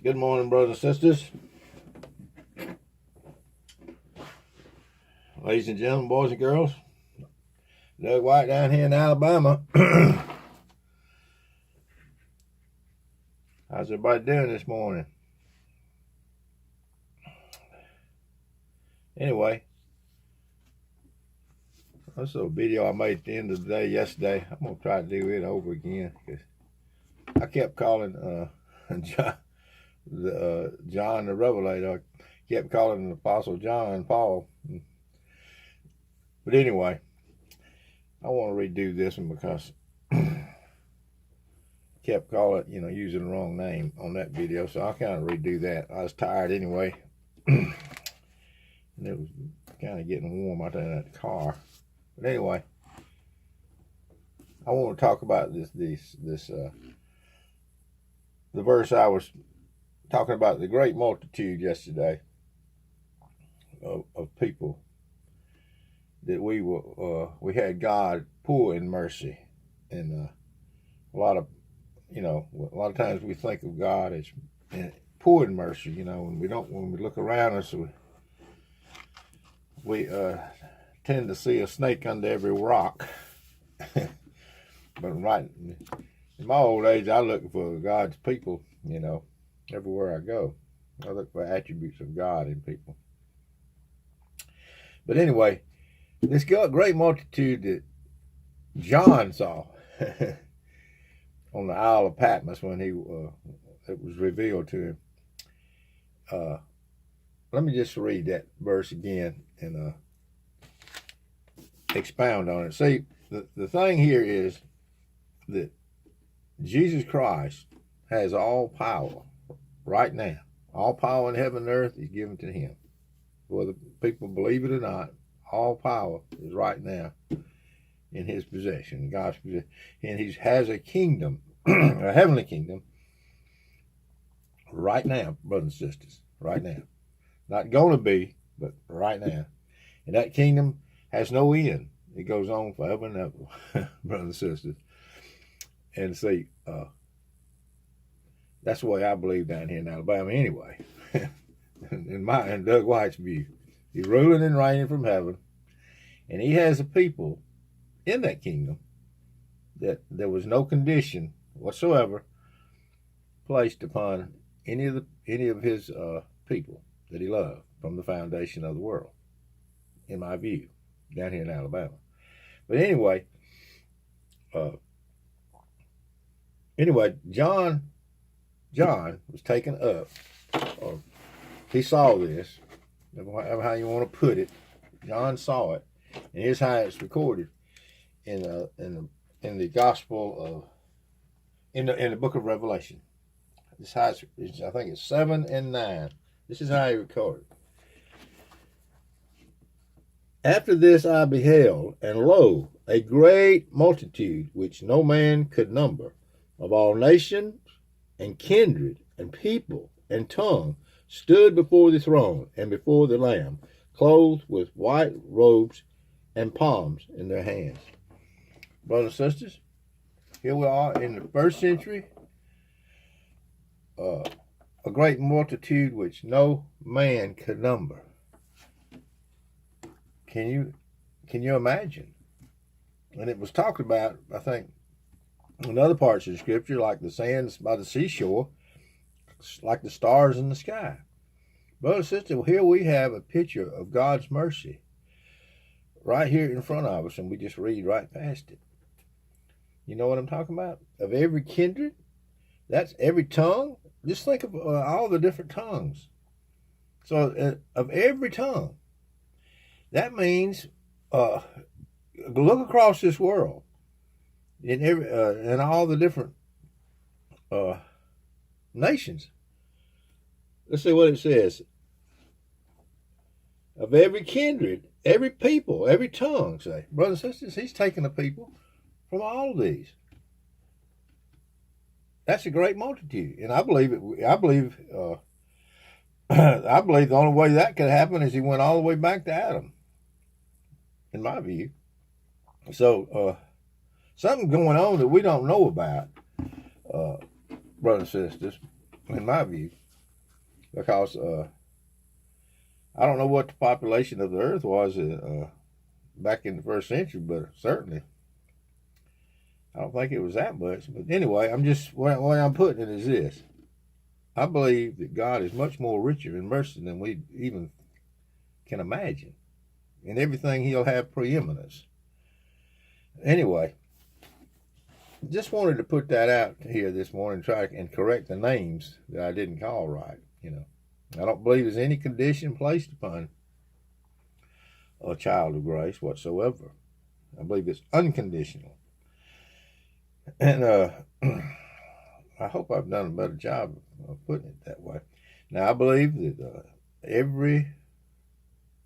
Good morning, brothers and sisters. Ladies and gentlemen, boys and girls. Doug White down here in Alabama. How's everybody doing this morning? Anyway, that's a video I made at the end of the day yesterday. I'm going to try to do it over again because I kept calling John the Revelator. I kept calling the Apostle John Paul. But anyway, I want to redo this one because I kept calling, using the wrong name on that video. So I'll kind of redo that. I was tired anyway. And it was kind of getting warm out there in that car. But anyway, I want to talk about the verse I was talking about, the great multitude yesterday of people that we had God poor in mercy. And a lot of times we think of God as poor in mercy, when we look around us, we tend to see a snake under every rock. But right in my old age, I look for God's people, everywhere I go. I look for attributes of God in people. But anyway, this great multitude that John saw on the Isle of Patmos when it was revealed to him. Let me just read that verse again and expound on it. See, the thing here is that Jesus Christ has all power right now. All power in heaven and earth is given to him. Whether people believe it or not, all power is right now in his possession, God's possession. And he has a kingdom, a heavenly kingdom, right now, brothers and sisters, right now. Not going to be, but right now. And that kingdom has no end. It goes on forever and ever, brothers and sisters. And see, that's the way I believe down here in Alabama anyway, in Doug White's view. He's ruling and reigning from heaven, and he has a people in that kingdom that there was no condition whatsoever placed upon any of his people that he loved from the foundation of the world, in my view, down here in Alabama. But anyway, John was taken up, or he saw this, how you want to put it. John saw it, and here's how it's recorded in the gospel in the book of Revelation. This is how I think it's 7 and 9. This is how he recorded. After this I beheld, and lo, a great multitude which no man could number, of all nations and kindred and people and tongue, stood before the throne and before the Lamb, clothed with white robes and palms in their hands. Brothers and sisters, here we are in the first century, a great multitude which no man could number. Can you imagine? And it was talked about, I think, in other parts of the scripture, like the sands by the seashore, like the stars in the sky. Brother and sister, here we have a picture of God's mercy right here in front of us, and we just read right past it. You know what I'm talking about? Of every kindred, that's every tongue. Just think of all the different tongues. So of every tongue, that means look across this world in all the different nations. Let's see what it says. Of every kindred, every people, every tongue, say. Brothers and sisters, he's taking the people from all of these. That's a great multitude. And I believe the only way that could happen is he went all the way back to Adam, in my view. So, something going on that we don't know about, brothers and sisters, in my view. because I don't know what the population of the earth was back in the first century, but certainly I don't think it was that much. But anyway, what I'm putting it is this. I believe that God is much more richer in mercy than we even can imagine. In everything, he'll have preeminence. Anyway, just wanted to put that out here this morning, try and correct the names that I didn't call right. I don't believe there's any condition placed upon a child of grace whatsoever. I believe it's unconditional. And I hope I've done a better job of putting it that way. Now, I believe that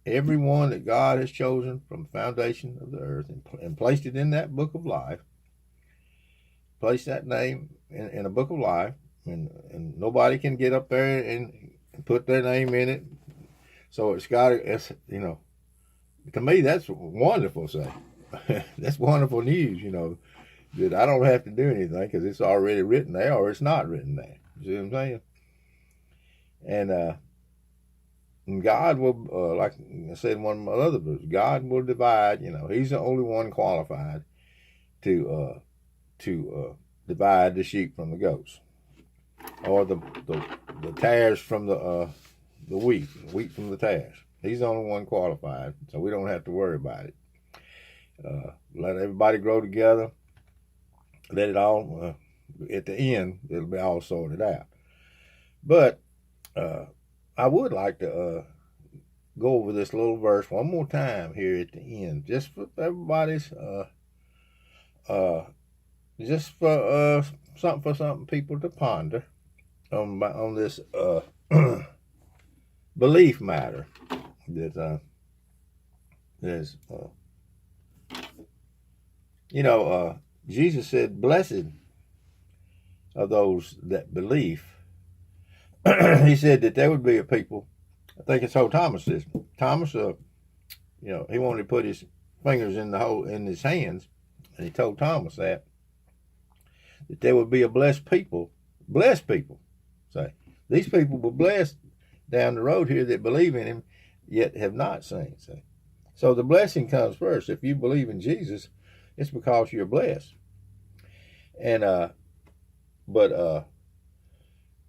everyone that God has chosen from the foundation of the earth and placed it in that book of life, placed that name in a book of life, and nobody can get up there and put their name in it. So it's to me, that's wonderful, say. That's wonderful news, that I don't have to do anything because it's already written there or it's not written there. You see what I'm saying? And God will, like I said in one of my other books, God will divide. He's the only one qualified to divide the sheep from the goats, or the tares from the wheat from the tares. He's the only one qualified, so we don't have to worry about it. Let everybody grow together. Let it all, at the end, it'll be all sorted out. But I would like to go over this little verse one more time here at the end, just for everybody's, just for something people to ponder on this belief matter that there's, Jesus said, "Blessed are those that believe." He said that there would be a people. I think it's how Thomas says. Thomas, he wanted to put his fingers in the hole in his hands, and he told Thomas that there would be a blessed people. Blessed people, say these people were blessed down the road here that believe in him, yet have not seen. Say, so the blessing comes first. If you believe in Jesus, it's because you're blessed. And now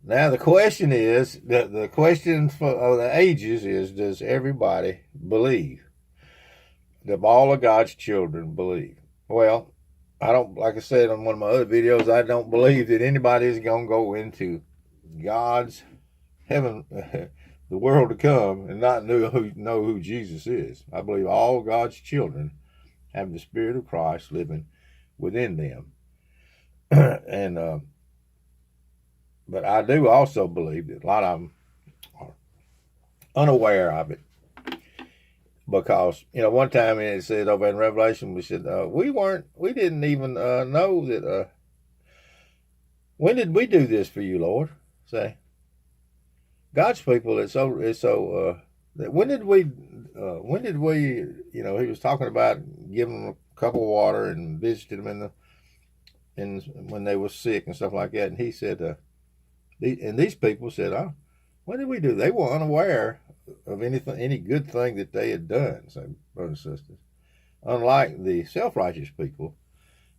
the question is, the question for the ages is, does everybody believe? Do all of God's children believe? Well, I don't, like I said on one of my other videos, I don't believe that anybody is going to go into God's heaven, the world to come, and not know who Jesus is. I believe all God's children have the Spirit of Christ living within them. And but I do also believe that a lot of them are unaware of it, because one time it said over in Revelation, we said we didn't even know that. When did we do this for you, Lord? Say, God's people. It's so. When did we? He was talking about giving them a cup of water and visited them when they were sick and stuff like that. And he said, these people said, "Oh, when did we do?" They were unaware of any good thing that they had done. So, brothers and sisters, unlike the self-righteous people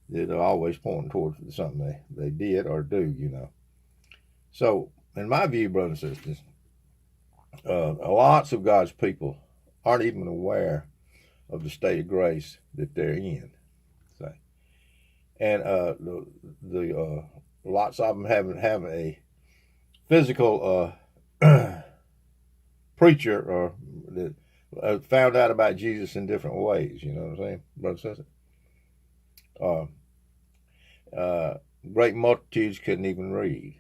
that are always pointing towards something they did or do, So, in my view, brothers and sisters, lots of God's people aren't even aware of the state of grace that they're in. So, and the lots of them have a physical preacher or that found out about Jesus in different ways. You know what I'm saying, brothers and sisters? Great multitudes couldn't even read,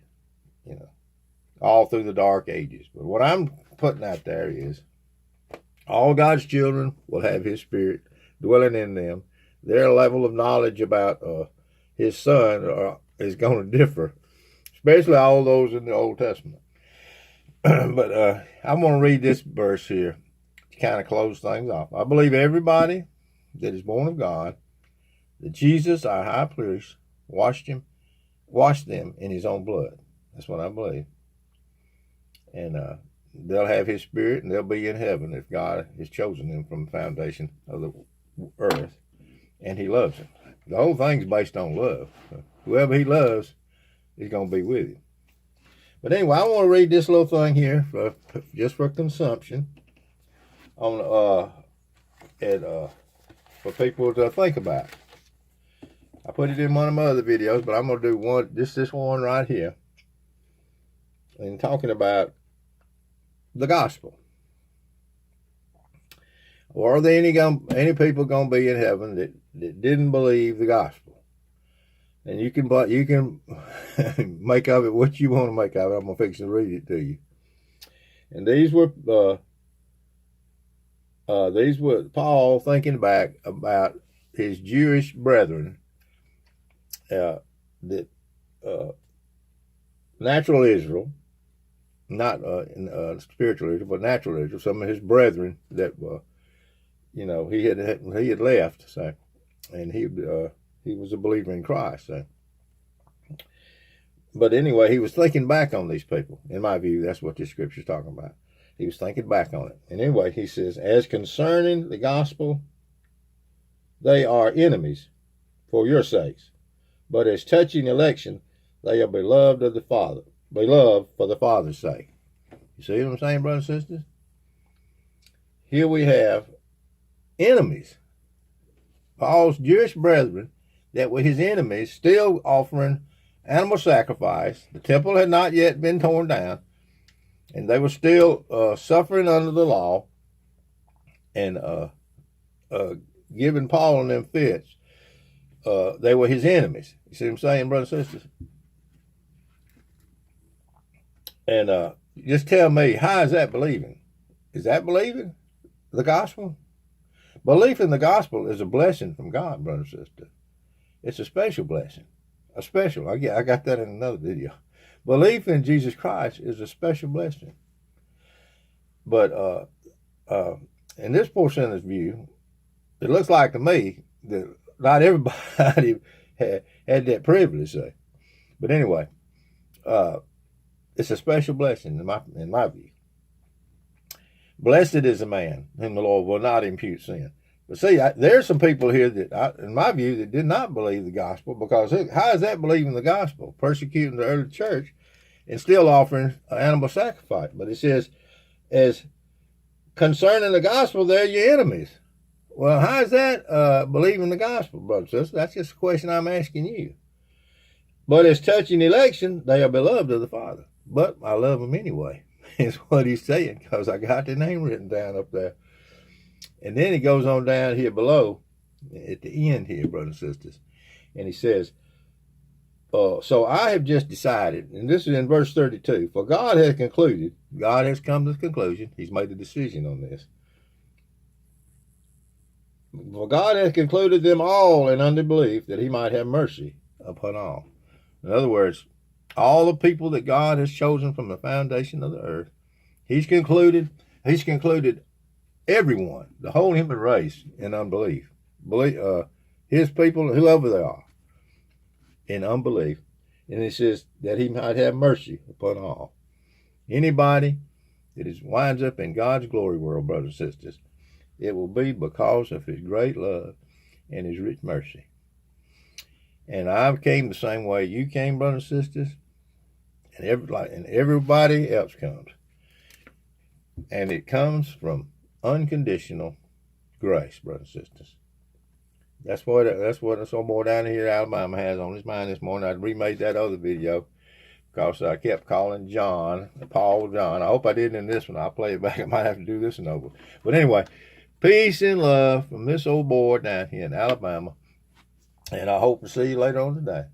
all through the dark ages. But what I'm putting out there is all God's children will have his Spirit dwelling in them. Their level of knowledge about his Son is going to differ, especially all those in the Old Testament. But I'm going to read this verse here to kind of close things off. I believe everybody that is born of God, that Jesus, our high priest, washed them in his own blood. That's what I believe. And they'll have his spirit, and they'll be in heaven if God has chosen them from the foundation of the earth, and he loves them. The whole thing's based on love. Whoever he loves is going to be with him. But anyway, I want to read this little thing here just for consumption on for people to think about. I put it in one of my other videos, but I'm going to do this one right here, and talking about the gospel. Or are there any people going to be in heaven that didn't believe the gospel? And you can make of it what you want to make of it. I'm going to fix and read it to you. And these were Paul thinking back about his Jewish brethren that natural Israel, not spiritual Israel, but natural Israel, some of his brethren that he had left, so, and he was a believer in Christ. So. But anyway, he was thinking back on these people. In my view, that's what this scripture is talking about. He was thinking back on it. And anyway, he says, as concerning the gospel, they are enemies for your sakes. But as touching election, they are beloved of the Father, beloved for the Father's sake. You see what I'm saying, brothers and sisters? Here we have enemies. Paul's Jewish brethren that were his enemies still offering animal sacrifice. The temple had not yet been torn down, and they were still suffering under the law and giving Paul and them fits. They were his enemies. You see what I'm saying, brothers and sisters? And just tell me, how is that believing? Is that believing the gospel? Belief in the gospel is a blessing from God, brother and sister. It's a special blessing. I got that in another video. Belief in Jesus Christ is a special blessing. But in this portion's view, it looks like to me that not everybody had that privilege. So. But anyway, it's a special blessing in my view. Blessed is a man whom the Lord will not impute sin. But see, there's some people here that, in my view, that did not believe the gospel, because how is that believing the gospel? Persecuting the early church and still offering animal sacrifice. But it says, as concerning the gospel, they're your enemies. Well, how is that believing the gospel, brothers and sisters? That's just a question I'm asking you. But as touching election, they are beloved of the Father. But I love them anyway, is what he's saying, because I got their name written down up there. And then he goes on down here below, at the end here, brothers and sisters, and he says, so I have just decided, and this is in verse 32, for God has concluded, God has come to the conclusion, he's made a decision on this. For God has concluded them all in unbelief, that he might have mercy upon all. In other words, all the people that God has chosen from the foundation of the earth, he's concluded everyone, the whole human race, in unbelief. His people, whoever they are, in unbelief. And it says that he might have mercy upon all. Anybody that winds up in God's glory world, brothers and sisters, it will be because of his great love and his rich mercy. And I came the same way you came, brothers and sisters, and everybody else comes. And it comes from unconditional grace, brothers and sisters. That's what some boy down here in Alabama has on his mind this morning. I remade that other video because I kept calling Paul John. I hope I didn't in this one. I'll play it back. I might have to do this one over. But anyway, peace and love from this old boy down here in Alabama. And I hope to see you later on today.